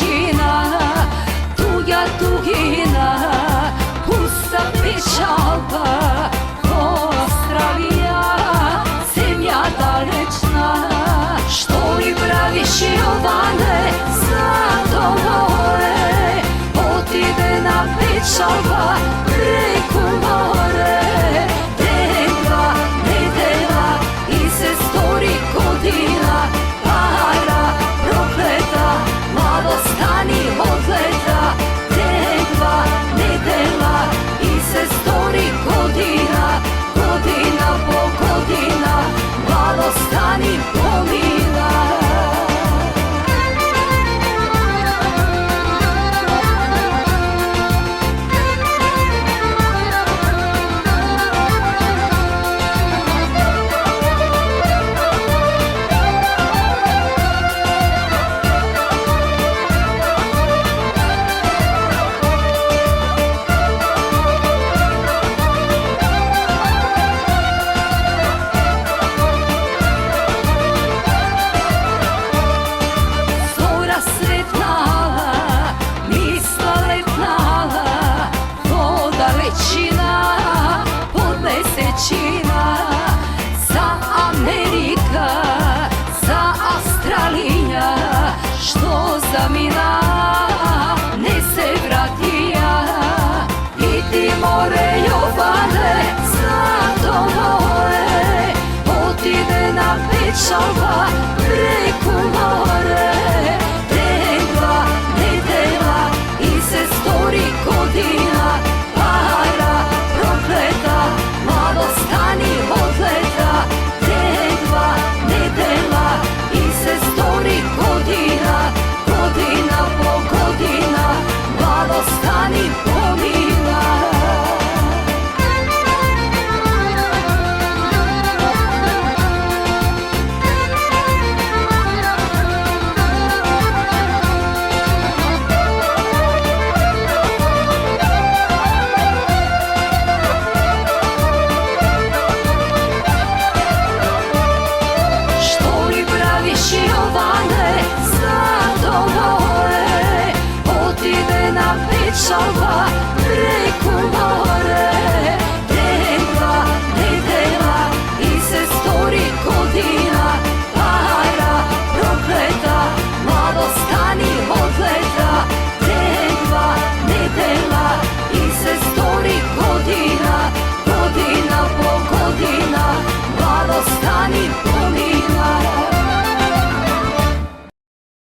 većina, tuga tugina, pusta pečalba, Ostravija, zemlja dalečna. Što li praviš Jovane, zadomore, otide na pečalba preko more. Deva, nedela, i se stori godina, para prokleta, malo stani odleta. Deva, nedela, i se stori godina, godina po godina, malo stani pomina. Za Amerika, za Australija, što za mina ne se vratija. I ti more Jovane, za to more, otide na pečalba preko more. Deva, nedela, i se stori godina, para prokleta, malo stani odleta. Deva, nedela, i se stori godina, godina po godina, malo stani pomina. Jovane, za domore, otide na pečalba